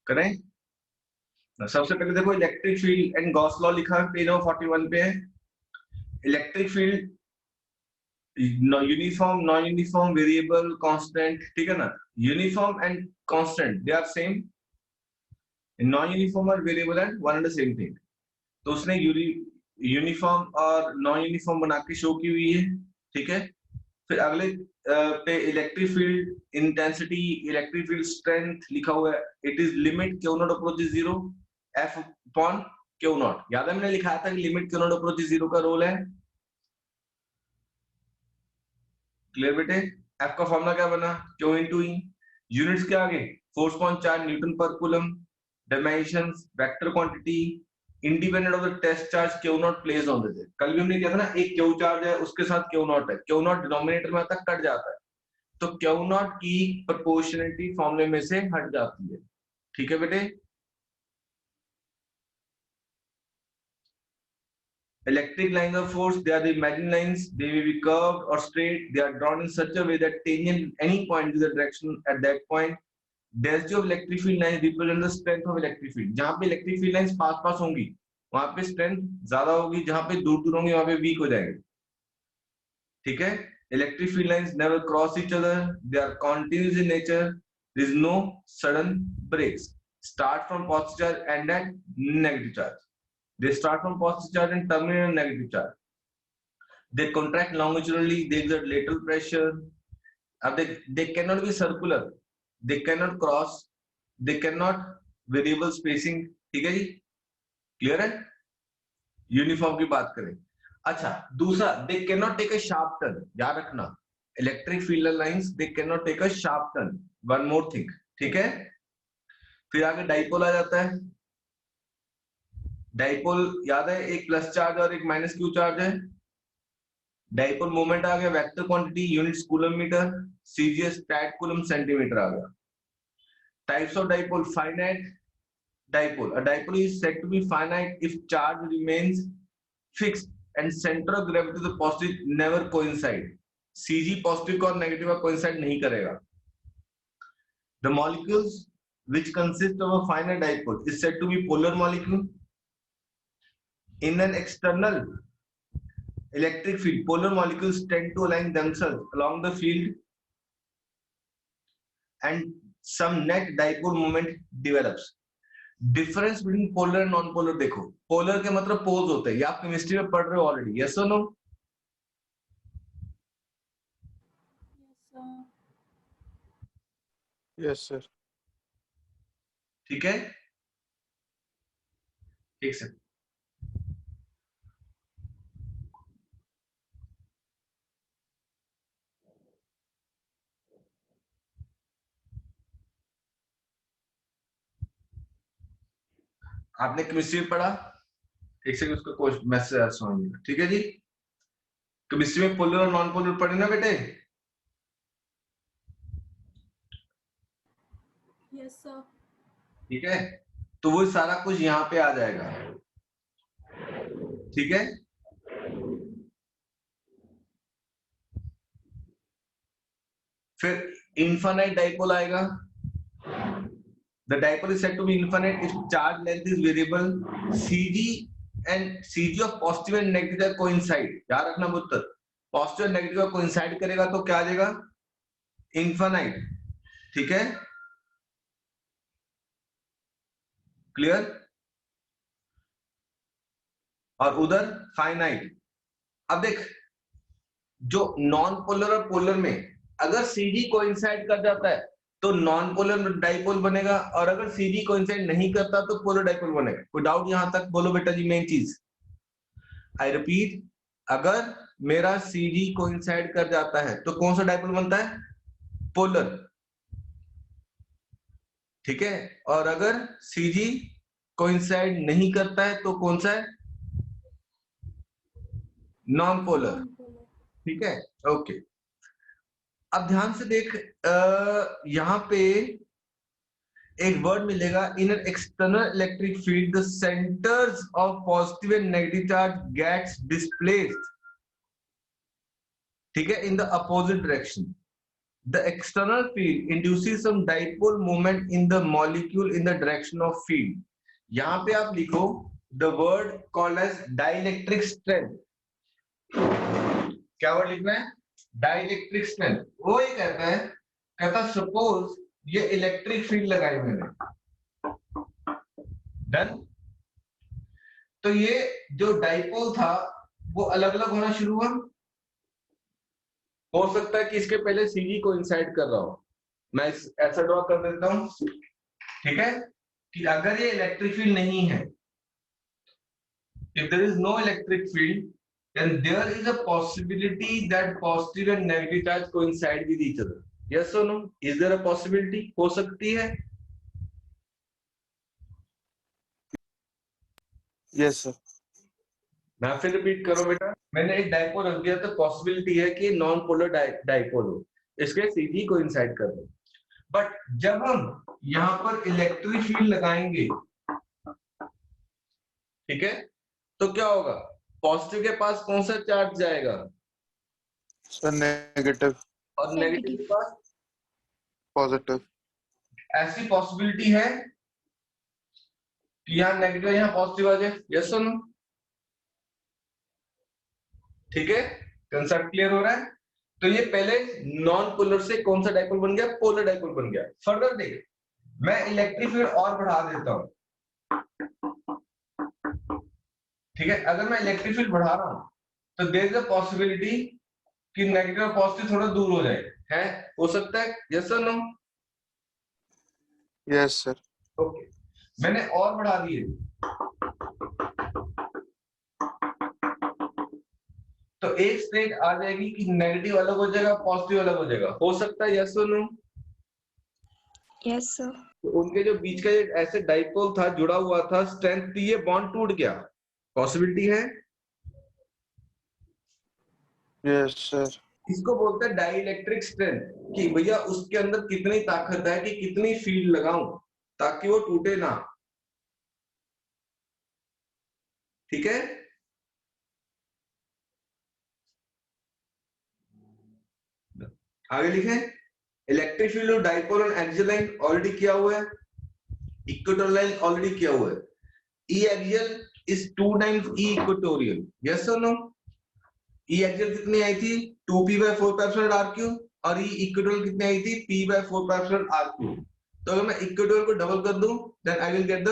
करें? सबसे पहले देखो electric field and Gauss law लिखा है, पेज नंबर 41 पे है। Electric field uniform, non uniform, variable, constant, ठीक है ना? Uniform and constant they are same, non uniform और variable and one and the same thing. तो उसने यूनिफॉर्म और नॉन यूनिफॉर्म बना के शो की हुई है, ठीक है? फिर अगले पे electric field intensity, electric field strength लिखा हुआ है, it is limit q naught approaches zero F upon q naught. याद है मैंने लिखा था कि limit q naught approaches zero का रोल है। क्लियर बेटे? एफ का फॉर्मूला क्या बना? Q into E. यूनिट्स क्या आगे? फोर्स पॉइंट 4 न्यूटन पर coulomb. Dimensions vector quantity independent of the test charge q naught placed on the. कल भी हमने किया था ना, एक क्यू चार्ज है उसके साथ क्यू नॉट है, क्यू नॉट डिनोमिनेटर में आता है, कट जाता है, तो क्यू नॉट की प्रोपोर्शनलिटी फॉर्मूले में से हट जाती है, ठीक है बेटे? Electric lines of force, they are the imaginary lines, they may be curved or straight, they are drawn in such a way that tangent any point is the direction at that point. Density of electric field lines represent the strength of electric field. जहां पे electric field lines पास पास होंगी वहां पे strength ज्यादा होगी, जहां पे दूर दूर होंगी वहां पे weak हो जाएंगे, ठीक है? Electric field lines never cross each other, they are continuous in nature, there is no sudden breaks, start from positive charge and at negative charge. They start from positive charge and terminate on negative charge. They contract longitudinally, they exert lateral pressure. अब they cannot be circular, they cannot cross, they cannot variable spacing, ठीक है जी? Clear है? Uniform की बात करें। अच्छा, दूसरा, they cannot take a sharp turn, याद रखना, electric field lines they cannot take a sharp turn. One more thing, ठीक है? फिर आगे डाइपोल आ जाता है। डाइपोल याद है, एक प्लस चार्ज और एक माइनस क्यू चार्ज है। डाइपोल मोमेंट आ गया, vector quantity units coulomb metre, CGS stat coulomb centimetre आ गया। Types of dipole, finite dipole, a dipole is said to be finite if charge remains fixed and center of gravity of the positive never coincide. CG positive का और negative का coincide नहीं करेगा। The molecules which consist of a finite dipole is said to be polar molecule. In an external electric field, polar molecules tend to align themselves along the field and some net dipole moment develops. Difference between polar and non polar देखो, polar के मतलब poles होते हैं, ये आप chemistry में पढ़ रहे हो ऑलरेडी, यस और नो? Yes sir. ठीक है, ठीक सर। आपने केमिस्ट्री में पढ़ा, एक सेकंड उसका क्वेश्चन मैसेज समझिएगा, ठीक है जी? केमिस्ट्री में पोलर और नॉन पोलर पढ़े ना बेटे? Yes sir. ठीक है, तो वो सारा कुछ यहाँ पे आ जाएगा, ठीक है? फिर इनफाइनाइट डाइपोल आएगा। The dipole is said to be infinite if charge length is variable. CG and CG of positive and negative coincide. याद रखना पुत्र, पॉजिटिव और नेगेटिव का कोइंसाइड करेगा तो क्या आ जाएगा? इनफाइनाइट, ठीक है? क्लियर? और उधर फाइनाइट। अब देख, जो नॉन पोलर और पोलर में अगर सीजी कोइंसाइड कर जाता है तो नॉन पोलर डाइपोल बनेगा, और अगर सीजी कोइंसाइड नहीं करता तो पोलर डाइपोल बनेगा। कोई डाउट यहां तक? बोलो बेटा जी मेन चीज। आई रिपीट, अगर मेरा सीजी कोइंसाइड कर जाता है तो कौन सा डाइपोल बनता है? पोलर, ठीक है? और अगर सीजी कोइंसाइड नहीं करता है तो कौन सा है? नॉन पोलर, ठीक है? ओके, अब ध्यान से देख, यहां पे एक वर्ड मिलेगा, in an external electric field the centres of positive and negative charge gets displaced, ठीक है, in the opposite direction. The external field induces some dipole moment in the molecule in the direction of field. यहाँ पे आप लिखो the word called as dielectric strength. क्या word लिखना है? Dielectric strength. वो ये कहता सपोज ये इलेक्ट्रिक फील्ड लगाई मैंने, डन। तो ये जो डाइपोल था वो अलग अलग होना शुरू हुआ। हो सकता है कि इसके पहले सीजी कोइंसाइड कर रहा हो, मैं ऐसा ड्रॉ कर देता हूं, ठीक है, कि अगर ये इलेक्ट्रिक फील्ड नहीं है, if there is no electric field, then there is a possibility that positive and negative charge coincide with each other. Yes or no? Is there a possibility? हो सकती है? Yes sir. मैं फिर repeat करो बेटा, मैंने एक डाइपोल रख दिया तो पॉसिबिलिटी है कि नॉन पोलर डाइपोल हो, इसके सीधी कोइंसाइड कर दो। बट जब हम यहाँ पर इलेक्ट्रिक फील्ड लगाएंगे, ठीक है, तो क्या होगा? पॉजिटिव के पास कौन सा चार्ज जाएगा? Sir negative. और नेगेटिव के पास पॉजिटिव। ऐसी पॉसिबिलिटी है कि यहाँ नेगेटिव यहाँ पॉजिटिव आ जाए। यस और नो? ठीक है, कंसेप्ट क्लियर हो रहा है? तो ये पहले नॉन पोलर से कौन सा डाइपोल बन गया? पोलर डाइपोल बन गया। फर्दर देख, मैं इलेक्ट्रिक फील्ड और बढ़ा देता हूं, ठीक है। अगर मैं इलेक्ट्रिक फील्ड बढ़ा रहा हूं तो देयर इज अ पॉसिबिलिटी कि नेगेटिव और पॉजिटिव थोड़ा दूर हो जाए, है? हो सकता है? यस और नो? Yes sir. ओके, मैंने और बढ़ा दिए तो एक स्टेट आ जाएगी कि नेगेटिव अलग हो जाएगा, पॉजिटिव अलग हो जाएगा। हो सकता है? यस और नो? Yes sir. तो उनके जो बीच का एक ऐसे डाइपोल था, जुड़ा हुआ था, स्ट्रेंथ, ये बॉन्ड टूट गया, पॉसिबिलिटी है? Yes sir. इसको बोलते हैं डाइइलेक्ट्रिक स्ट्रेंथ, कि भैया उसके अंदर कितनी ताकत है कि कितनी फील्ड लगाऊं ताकि वो टूटे ना, ठीक है। आगे लिखें, electric field of dipole and axial line already किया हुआ है, इक्वेटोरियल लाइन ऑलरेडी किया हुआ है। E axial is 2 times E equatorial. Yes और नो? ई एक्सियल कितनी आई थी? 2p/4πr₀, और ई इक्वेटोरियल कितनी आई थी? p/4πr₀। तो अगर मैं इक्वेटोरियल को डबल कर दूं then I will get the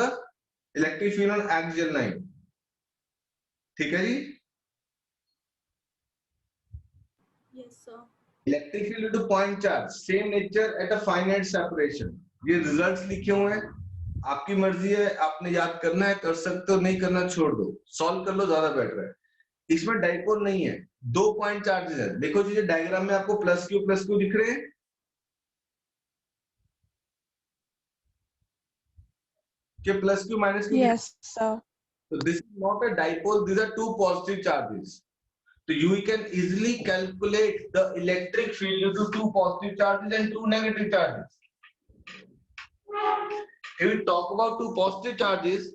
electric field on axial line. ठीक है जी? Yes sir. Electric field to point charge, same nature at a finite separation. ये रिजल्ट्स लिखे हुए हैं, आपकी मर्जी है, आपने याद करना है कर सकते हो, नहीं करना छोड़ दो, सॉल्व कर लो, ज्यादा बेटर है। इसमें डाइपोल नहीं है, 2 पॉइंट चार्जेस है। देखो जी, डायग्राम में आपको प्लस क्यू दिख रहे हैं, कि plus Q minus Q? Yes sir. So this is not a dipole, these are two positive charges. So you can easily calculate the electric field due to 2 positive charges and 2 negative charges. If we talk about 2 positive charges,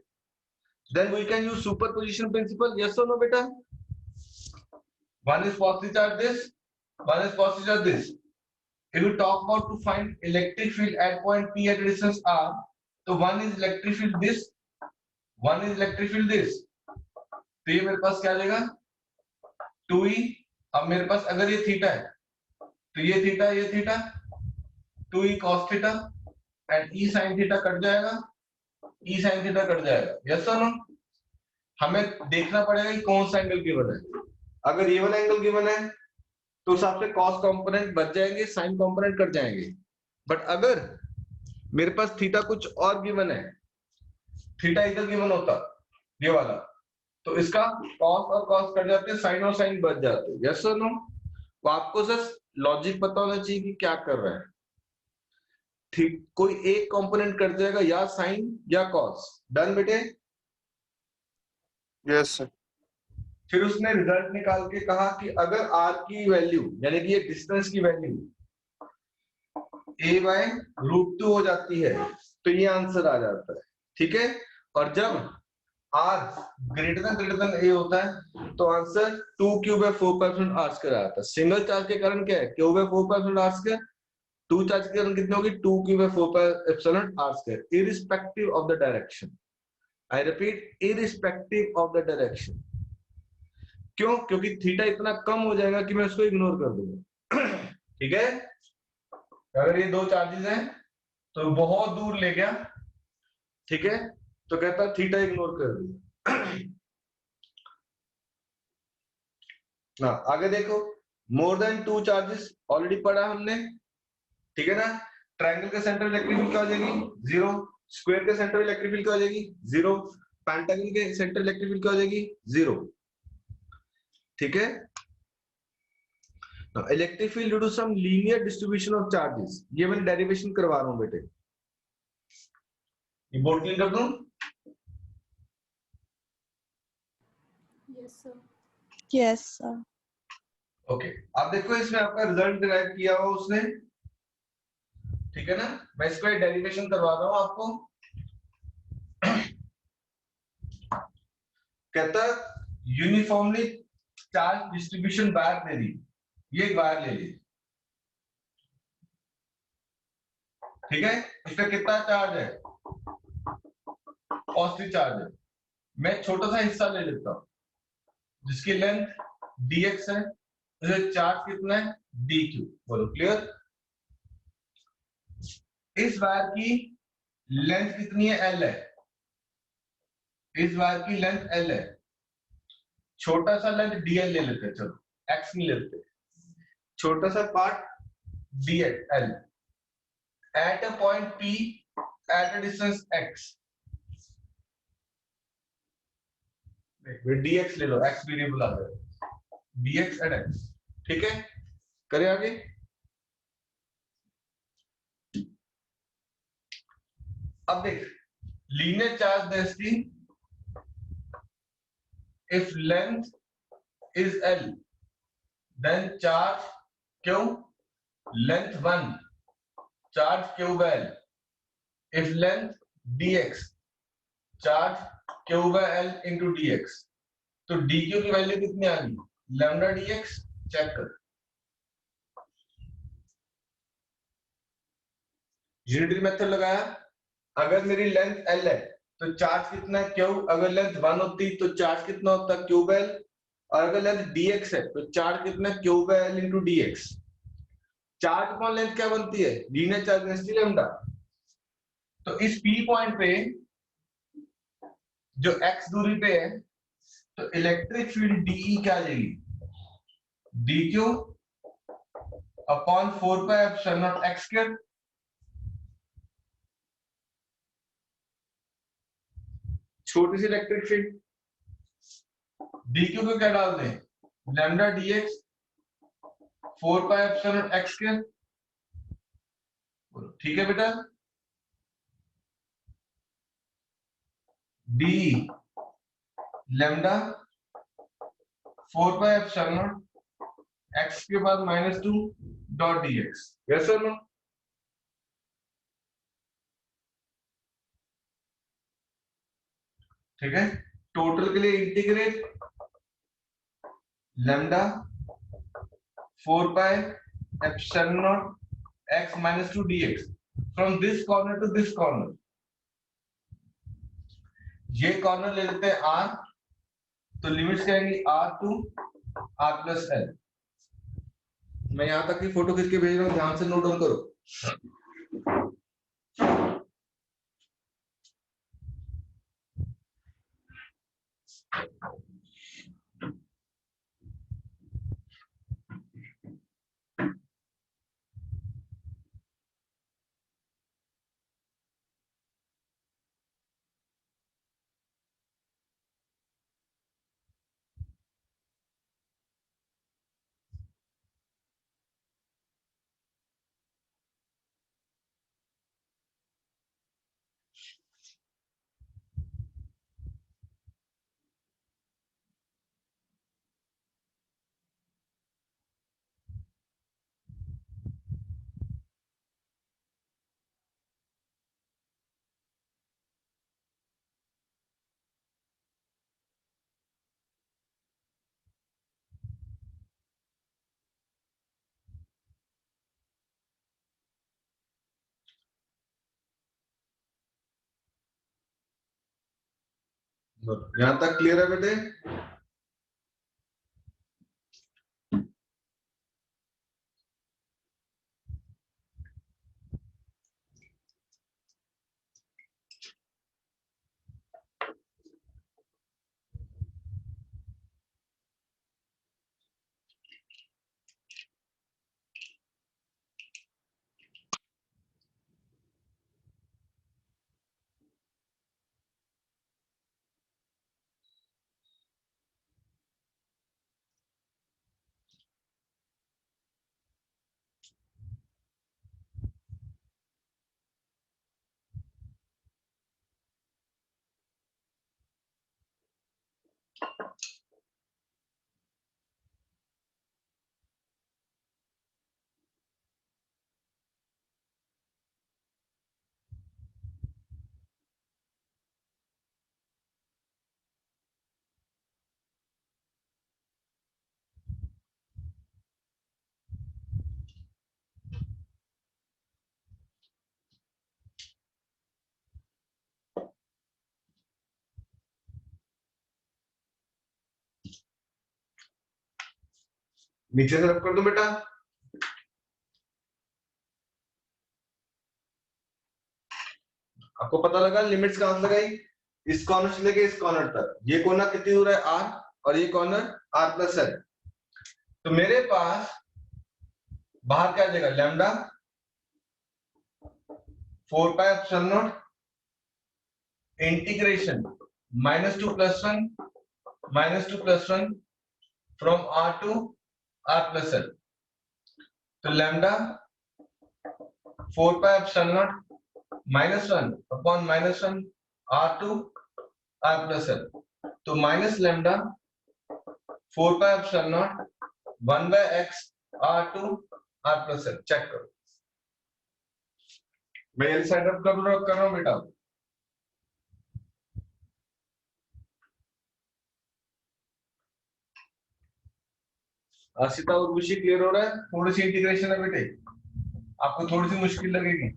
then we can use superposition principle. Yes or no, beta? One is positive charge this, one is positive charge this. If we talk about to find electric field at point P at a distance r, so one is electric field this, one is electric field this. तो ये मेरे पास क्या आ जाएगा? 2e। अब मेरे पास अगर ये थीटा है तो ये theta 2e cos theta and e sin theta cut जाएगा, e sin थीटा कट जाएगा। यस और नो? हमें देखना पड़ेगा कि कौन सा एंगल गिवन है। अगर ये वाला एंगल गिवन है तो उस हिसाब से cos कंपोनेंट बच जाएंगे, sin कंपोनेंट कट जाएंगे। बट अगर मेरे पास थीटा कुछ और गिवन है, थीटा इधर गिवन होता ये वाला, तो इसका cos और cos कट जाते हैं, sin और sin बच जाते हैं। यस और नो? तो आपको सिर्फ लॉजिक पता होना चाहिए कि क्या कर रहा है। ठीक, कोई एक कंपोनेंट कट जाएगा, या sin या cos। डन बेटे? Yes sir. फिर उसने रिजल्ट निकाल के कहा कि अगर r की वैल्यू, यानी कि ये डिस्टेंस की वैल्यू a/√2 हो जाती है तो ये आंसर आ जाता है। ठीक है, और जब r greater than a होता है तो आंसर 2q/4πr² आता है। सिंगल चार्ज के कारण क्या है? q/4πr², टू चार्ज की करंट कितनी होगी 2q/4πε0r², irrespective of the direction. I repeat, irrespective of the direction. क्यों? क्योंकि थीटा इतना कम हो जाएगा कि मैं उसको इग्नोर कर दूंगा। ठीक है, अगर ये दो चार्जेस हैं तो बहुत दूर ले गया, ठीक है, तो कहता है थीटा इग्नोर कर दिया। ना आगे देखो, more than two charges already पढ़ा हमने, ठीक है ना। ट्रायंगल के सेंटर इलेक्ट्रिक फील्ड क्या हो जाएगी 0, स्क्वायर के सेंटर इलेक्ट्रिक फील्ड क्या हो जाएगी 0, पेंटागन के सेंटर इलेक्ट्रिक फील्ड क्या हो जाएगी 0, ठीक है। Electric field due to some linear distribution of charges, ये मैं डेरिवेशन करवा रहा हूं बेटे, ये बोर्ड क्लीन कर दूं। Yes, sir. Yes, sir. Okay, अब देखो इसमें आपका रिजल्ट डिराइव किया हुआ उसने, ठीक है ना। मैं इसको एक डेरिवेशन करवा रहा हूं आपको। कहता यूनिफॉर्मली चार्ज डिस्ट्रीब्यूशन वायर दे दी, ये एक वायर ले ली, ठीक है। इसमें कितना चार्ज है, पॉजिटिव चार्ज है। मैं छोटा सा हिस्सा ले लेता हूं जिसकी लेंथ dx है, इसमें चार्ज कितना है dq। बोलो क्लियर। इस वायर की लेंथ कितनी है l है, इस वायर की लेंथ l है, छोटा सा लेंथ dl ले लेते हैं, चलो x नहीं लेते, छोटा सा part dl at a point p at a distance x, dx ले लो, x वेरिएबल आ जाएगा, dx at x, ठीक है। करें आगे। अब देख, linear charge density, if length is l then charge q length 1 charge q by l, if length dx charge q by l into dx, तो dq की वैल्यू कितनी आ गई लैम्डा dx, चेक कर, यूनिटरी मेथड लगाया। अगर मेरी length l है तो चार्ज कितना है q, अगर लेंथ 1 होती तो चार्ज कितना होता q by l, और अगर लेंथ dx है तो चार्ज कितना q by l into dx। Charge upon length क्या बनती है लीनियर चार्ज डेंसिटी लैम्डा। तो इस p पॉइंट पे जो x दूरी पे है तो इलेक्ट्रिक फील्ड dE क्या आ जाएगी dq अपॉन 4πε0x²। छोटी सी इलेक्ट्रिक फील्ड, dq को क्या डाल दें लैम्डा dx 4πε0x², ठीक है बेटा। d लैम्डा 4πε0x के बाद -2 डॉट dx, यस और नो। ठीक है, टोटल के लिए integrate lambda 4πε0x -2 dx from this corner to this corner. ये कॉर्नर ले लेते हैं r, तो लिमिट्स क्या आएंगी r to r plus l। मैं यहां तक की फोटो खींच के भेज रहा हूं, ध्यान से नोट डाउन करो। यहाँ तक क्लियर है बेटे? नीचे से रब कर दो बेटा। आपको पता लगा लिमिट्स कहां से लगाई? इस कॉर्नर से लेके इस कॉर्नर तक। ये कोना कितनी दूर है? आर, और ये कॉर्नर आर प्लस एल। तो मेरे पास बाहर क्या आ जाएगा? Lambda 4 pi epsilon naught integration -2 + 1 -2 + 1 from R to R plus L. तो lambda 4 pi epsilon naught -1 upon -1 R to R plus L. तो minus lambda 4 pi epsilon naught 1/x R to R plus L. Check करो, मैं L side up कर रहा हूं बेटा। आशिता और विषय क्लियर हो रहा है? थोड़ी सी इंटीग्रेशन है बेटे, आपको थोड़ी सी मुश्किल लगेगी।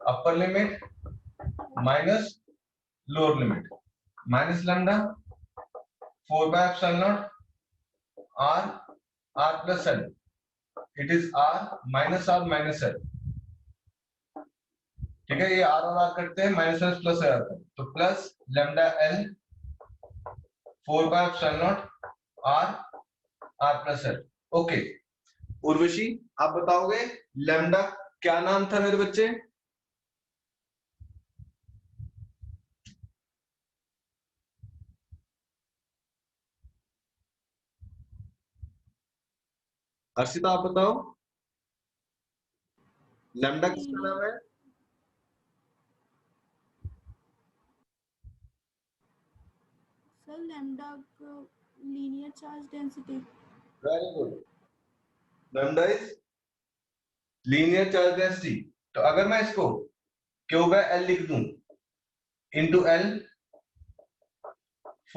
Upper limit minus lower limit minus lambda 4 by epsilon naught are are plus l. It is r minus l. ठीक है, ये आर और आर करते हैं, माइनस प्लस हो जाता है। तो plus lambda l 4 by epsilon naught are are plus l. Okay Urvashi, आप बताओगे लैम्डा क्या नाम था मेरे बच्चे? अर्षिता आप बताओ लैम्डा किसका नाम है? Sir lambda linear charge density. Very good, lambda is linear charge density. तो अगर मैं इसको क्यू बाय एल लिख दूं into L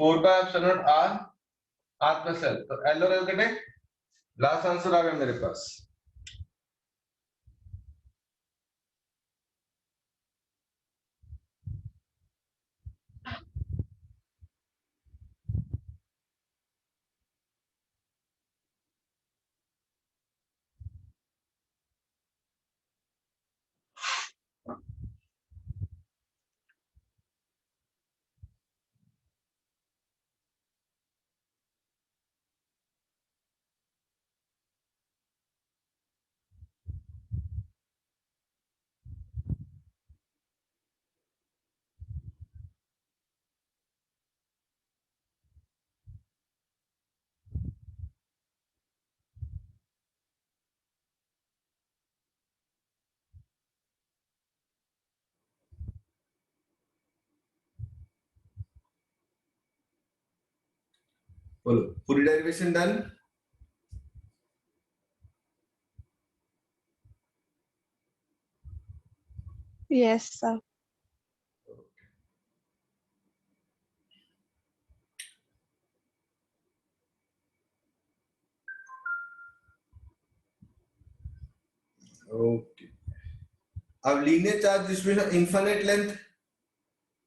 4 by epsilon naught are are plus L, तो एल और एल कटे, लास्ट आंसर आ गया मेरे पास। बोलो, पूरी derivation done? Yes, sir. Okay, अब linear charge distribution infinite length,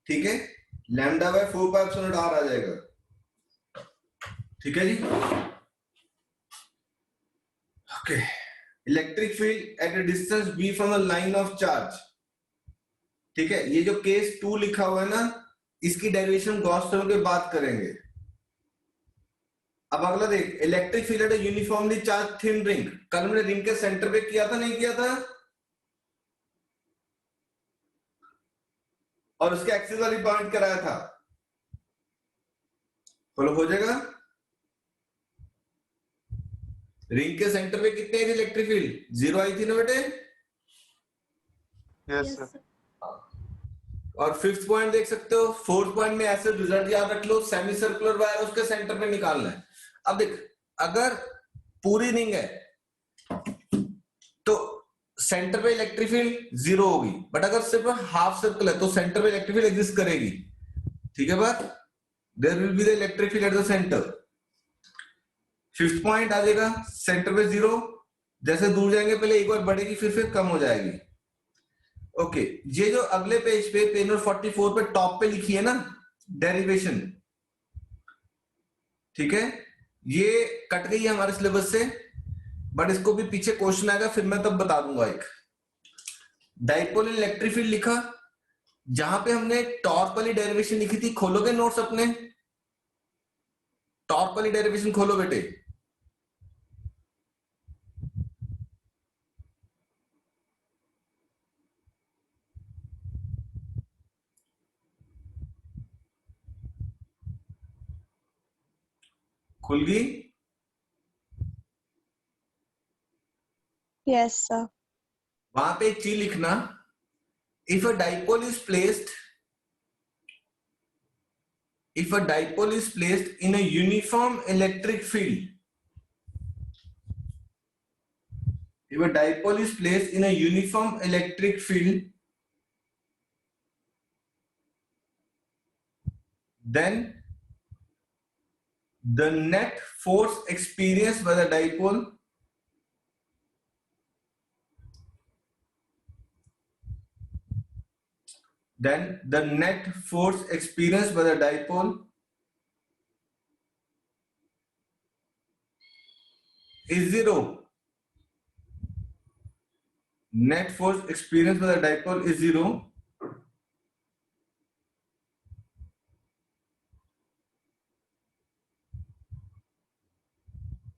ठीक है, lambda by 4 pi epsilon naught R आ जाएगा। ठीक है जी। Okay, electric field at a distance b from the line of charge. ठीक है, ये जो केस 2 लिखा हुआ है ना, इसकी डेरिवेशन गॉस थ्योरम के बाद करेंगे। अब अगला देख, electric field at a uniformly charge thin ring. कल हमने रिंग के सेंटर पे किया था, नहीं किया था? और उसके एक्सिस वाली पॉइंट कराया था। फॉलो हो जाएगा। रिंग के सेंटर पे कितनी आई थी इलेक्ट्रिक फील्ड? 0 आई थी ना बेटे? Yes Yes, sir. sir. और फिफ्थ पॉइंट देख सकते हो, फोर्थ पॉइंट में ऐसे रिजल्ट याद रख लो, सेमी सर्कुलर वायर उसके सेंटर पे निकालना है। अब देख, अगर पूरी रिंग है तो सेंटर पे इलेक्ट्रिक फील्ड 0 होगी, बट अगर सिर्फ हाफ सर्कल है तो सेंटर पे इलेक्ट्रिक फील्ड एग्जिस्ट करेगी। ठीक है बात? There will be the electric field at the centre. Fifth point आ जाएगा सेंटर पे 0, जैसे दूर जाएंगे पहले एक बार बढ़ेगी फिर कम हो जाएगी। ओके, ये जो अगले पेज पे पेज नंबर 44 पे टॉप पे लिखी है ना डेरिवेशन, ठीक है, ये कट गई है हमारे सिलेबस से, बट इसको भी पीछे क्वेश्चन आएगा, फिर मैं तब बता दूंगा। एक डाइपोल इलेक्ट्रिक फील्ड लिखा, जहां पे हमने टॉर्क वाली डेरिवेशन लिखी थी। खोलोगे नोट्स अपने? टॉर्क वाली डेरिवेशन खोलो बेटे। खुल गई? Yes, sir. वहां पे एक चीज लिखना, if a dipole is placed if a dipole is placed in a uniform electric field, if a dipole is placed in a uniform electric field, then the net force experienced by the dipole is zero. Net force experienced by the dipole is zero.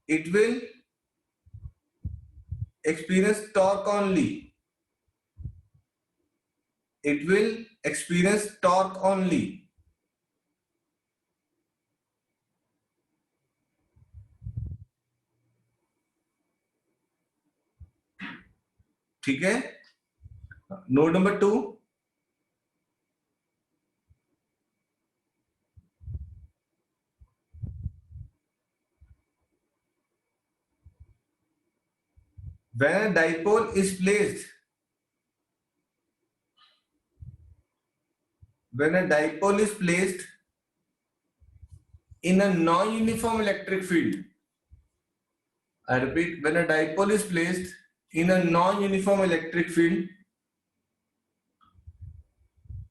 It will experience torque only. It will experience torque only. ठीक है? Note number 2, when a dipole is placed, when a dipole is placed in a non-uniform electric field, I repeat, when a dipole is placed in a non-uniform electric field,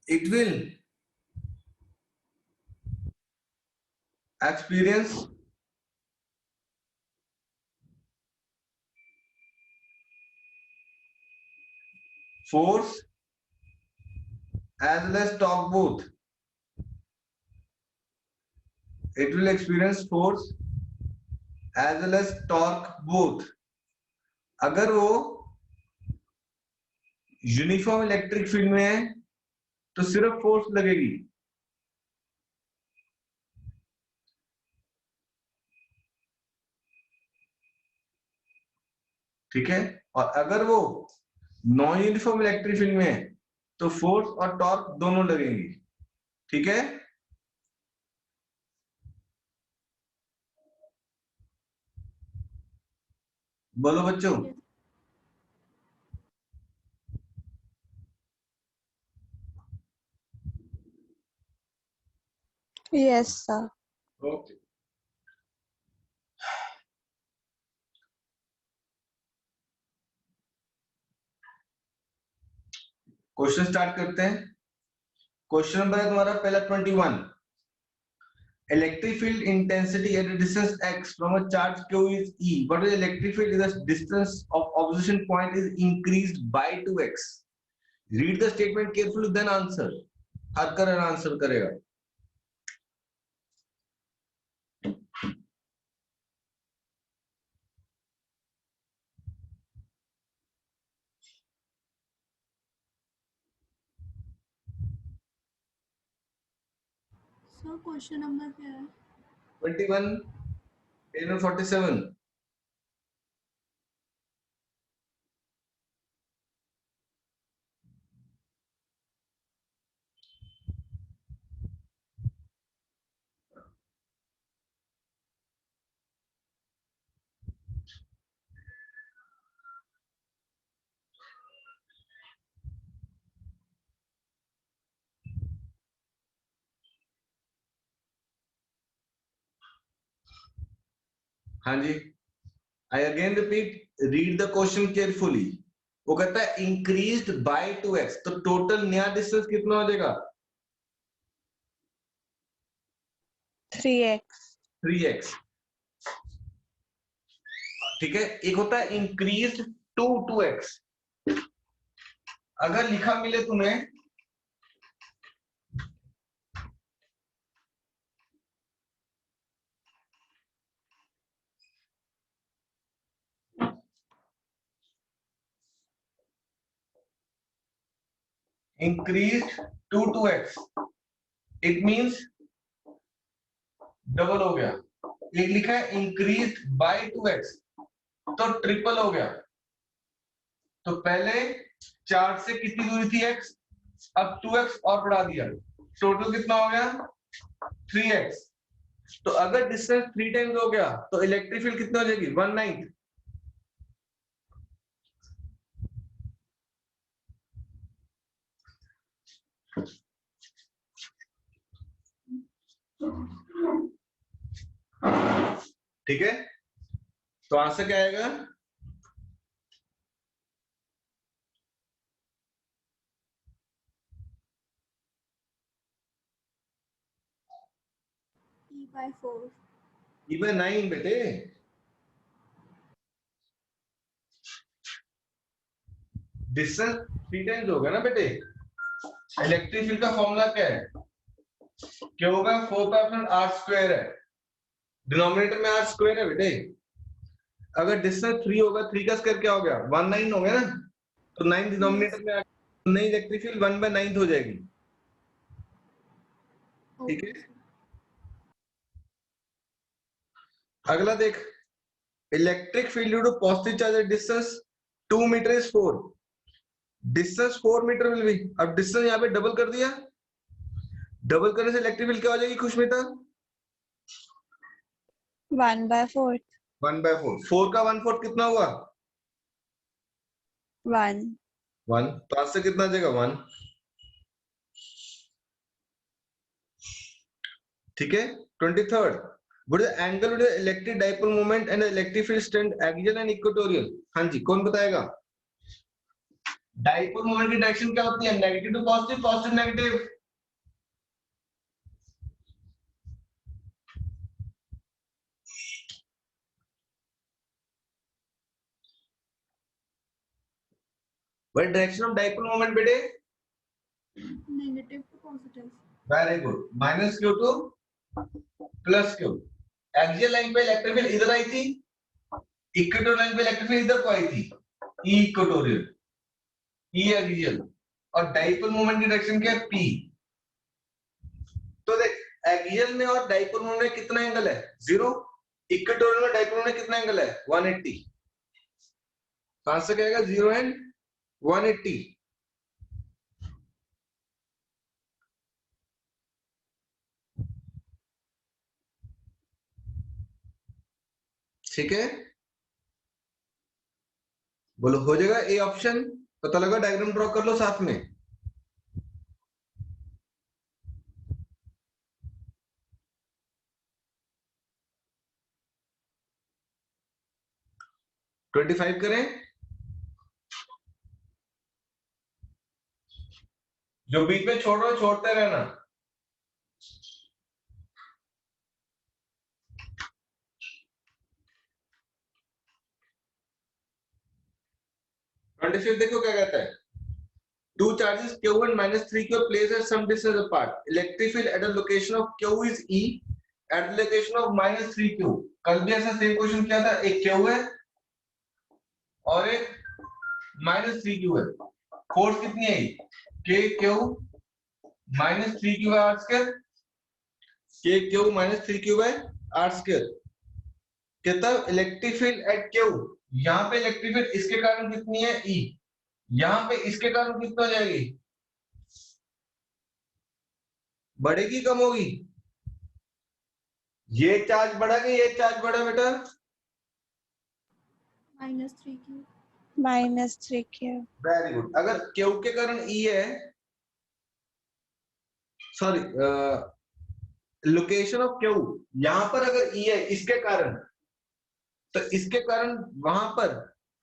it will experience force as well as torque both. It will experience force as well as torque both. अगर वो uniform electric field में है तो सिर्फ force लगेगी, ठीक है, और अगर वो नॉन यूनिफॉर्म इलेक्ट्रिक फील्ड में है तो फोर्स और टॉर्क दोनों लगेंगी। ठीक है? बोलो बच्चों। Yes, sir. Okay, question start करते हैं। क्वेश्चन नंबर है तुम्हारा पहला 21. Electric field intensity at a distance x from a charge q is E. What is electric field? Is the distance of observation point is increased by 2x. Read the statement carefully, then answer. हर कर answer करेगा. Sir question number क्या है? 21, page number 47. हाँ जी. I again repeat, read the question carefully. वो कहता है increased by 2x. तो total नया डिस्टेंस कितना हो जाएगा? 3x. 3x. ठीक है. एक होता है increased to 2x. अगर लिखा मिले तुम्हें increased to 2x, it means double हो गया. एक लिखा है increased by 2x, तो ट्रिपल हो गया. तो पहले 4 से कितनी दूरी थी x, अब 2x और बढ़ा दिया, टोटल कितना हो गया 3x. तो अगर डिस्टेंस 3 टाइम्स हो गया तो इलेक्ट्रिक फील्ड कितना हो जाएगी 1/9. ठीक है. तो आंसर क्या आएगा? E/4. E/9 बेटे. डिस्टेंस 3 टाइम्स होगा ना बेटे. इलेक्ट्रिक फील्ड का फॉर्मूला क्या है? क्या होगा? 4πr² है. डिनोमिनेटर में r स्क्वायर है बेटे. अगर डिस्टेंस 3 होगा, 3 का स्क्वायर क्या हो गया 19 हो गया ना. तो 9 डिनोमिनेटर में नई इलेक्ट्रिक फील्ड 1/9 हो जाएगी. ठीक है. अगला देख, electric field due to positive charge at distance 2 metre is 4. Distance 4 metre will be. अब डिस्टेंस यहाँ पे डबल कर दिया. डबल करने से इलेक्ट्रिक फील्ड क्या हो जाएगी खुशमिता? 1/4. 1/4. 4 का 1/4 कितना हुआ? 1. 1. तो आज से कितना आ जाएगा 1. ठीक है. 23rd, what is the angle between the electric dipole moment and the electric field stand axial and equatorial? हाँ जी, कौन बताएगा? डाइपोल मोमेंट की डायरेक्शन क्या होती है? Negative to positive, positive negative. What direction of dipole moment बेटे? Negative to positive. Very good. Minus Q to plus Q. Axial line पे electric field इधर आई थी, इक्वेटोरियल लाइन पे इलेक्ट्रिक फील्ड इधर को आई थी. E equatorial, E axial. और डाइपोल मोमेंट की डायरेक्शन क्या है? पी. तो देख, एक्सियल में और डाइपोल मोमेंट में कितना एंगल है? 0. इक्वेटोरियल में डाइपोल में कितना एंगल है? 180. तो आंसर क्या आएगा? 0 एंड 180. ठीक है. बोलो हो जाएगा ए ऑप्शन. पता लगा? डायग्राम ड्रॉ कर लो साथ में. ट्वेंटी 25 करें. जो बीच में छोड़ रहे हो छोड़ते रहना। देखो क्या कहता है, two charges q and minus 3q are placed at some distance apart. Electric field at a location of q is E at the location of minus 3q. कल भी ऐसा सेम क्वेश्चन किया था, एक q है और एक minus 3q है। फोर्स कितनी है? k q minus 3q by r square, k q minus 3q by r square। कितना? इलेक्ट्रिक फील्ड एट q, यहाँ पे इलेक्ट्रिक फील्ड इसके कारण कितनी है? E, यहाँ पे इसके कारण कितना हो जाएगी? बढ़ेगी कम होगी? ये चार्ज बढ़ा कि ये चार्ज बढ़ा बेटा? -3q। -3q। Very good. अगर Q के कारण E है, सॉरी लोकेशन ऑफ Q, यहां पर अगर E है इसके कारण, तो इसके कारण वहां पर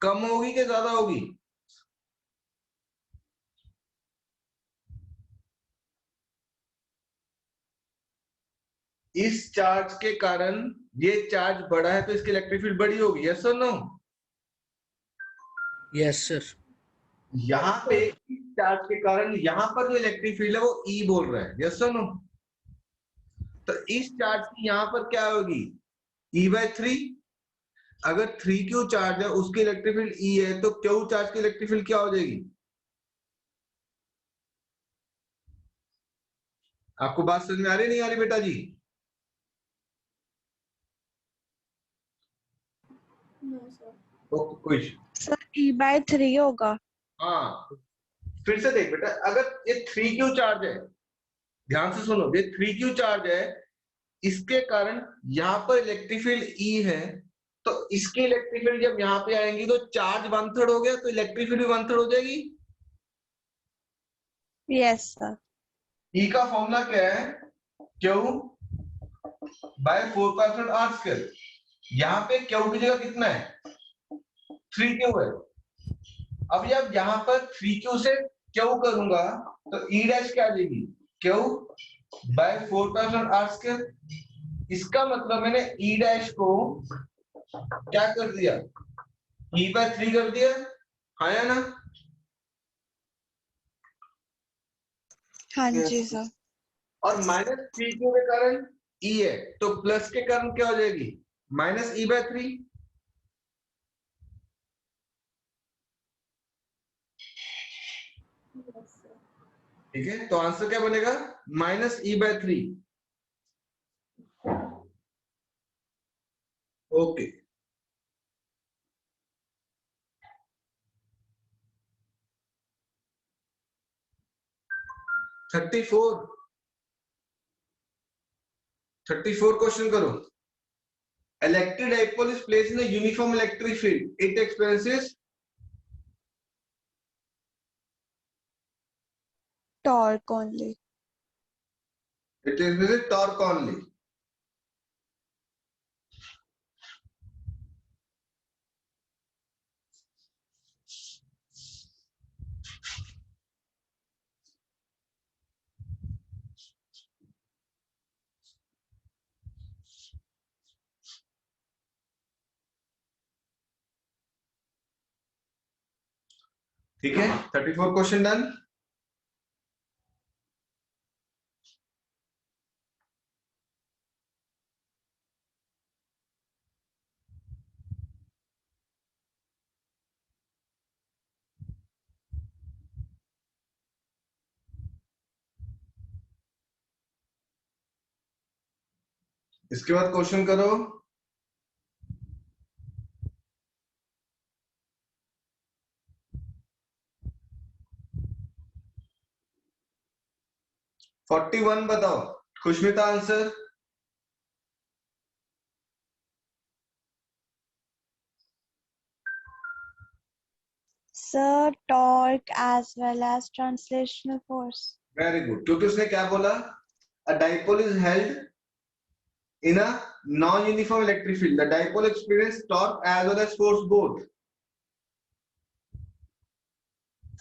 कम होगी कि ज्यादा होगी? इस चार्ज के कारण ये चार्ज बढ़ा है तो इसकी इलेक्ट्रिक फील्ड बड़ी होगी, यस और नो? Yes sir. यहाँ पे इस चार्ज के कारण यहाँ पर जो इलेक्ट्रिक फील्ड है वो E बोल रहा है, यस और नो? तो इस चार्ज की यहाँ पर क्या होगी? E/3। अगर 3q चार्ज है उसकी इलेक्ट्रिक फील्ड E है तो Q चार्ज की इलेक्ट्रिक फील्ड क्या हो जाएगी? आपको बात समझ में आ रही नहीं आ रही बेटा जी? No sir. ओके, कोई सर E/3 होगा। हाँ, फिर से देख बेटा, अगर ये 3q चार्ज है, ध्यान से सुनो, ये 3q चार्ज है, इसके कारण यहाँ पर इलेक्ट्रिक फील्ड E है, तो इसकी इलेक्ट्रिक फील्ड जब यहाँ पे आएंगी तो चार्ज 1/3 हो गया, तो इलेक्ट्रिक फील्ड भी 1/3 हो जाएगी। Yes sir. E का फॉर्मूला क्या है? Q by 4πr²। यहाँ पे Q की जगह कितना है? 3q है। अब जब यहाँ पर 3q से Q करूंगा तो E डैश क्या आ जाएगी? Q by 4πr²। इसका मतलब मैंने E डैश को क्या कर दिया? E/3 कर दिया, हाँ या ना? हाँ Yes, जी sir. सर। और -3q के कारण E है, तो प्लस के कारण क्या हो जाएगी? -E/3। Yes sir. ठीक है, तो आंसर क्या बनेगा? -E/3। Okay, thirty four question करो। Electric dipole is placed in a uniform electric field. It experiences torque only. torque only. ठीक है, 34 क्वेश्चन डन। इसके बाद क्वेश्चन करो। फोर्टी वन बताओ, Khushmita answer. Sir torque as well as translational force. Very good, क्योंकि उसने क्या बोला? A dipole is held in a non uniform electric field, the dipole experience torque as well as force both.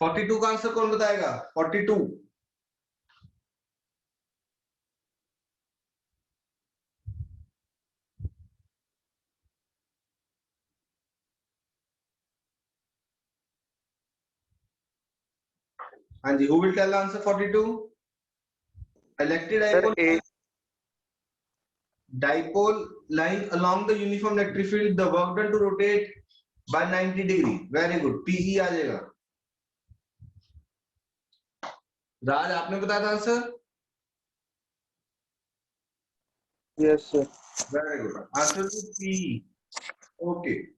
42 का answer कौन बताएगा? 42 हाँ जी, who will tell answer 42? Electric Sir, dipole, A. dipole lying along the uniform electric field, the work done to rotate by 90 degree. Very good. PE आ जाएगा. राज आपने बताया था answer? Yes, sir. Very good. Answer is PE. Okay.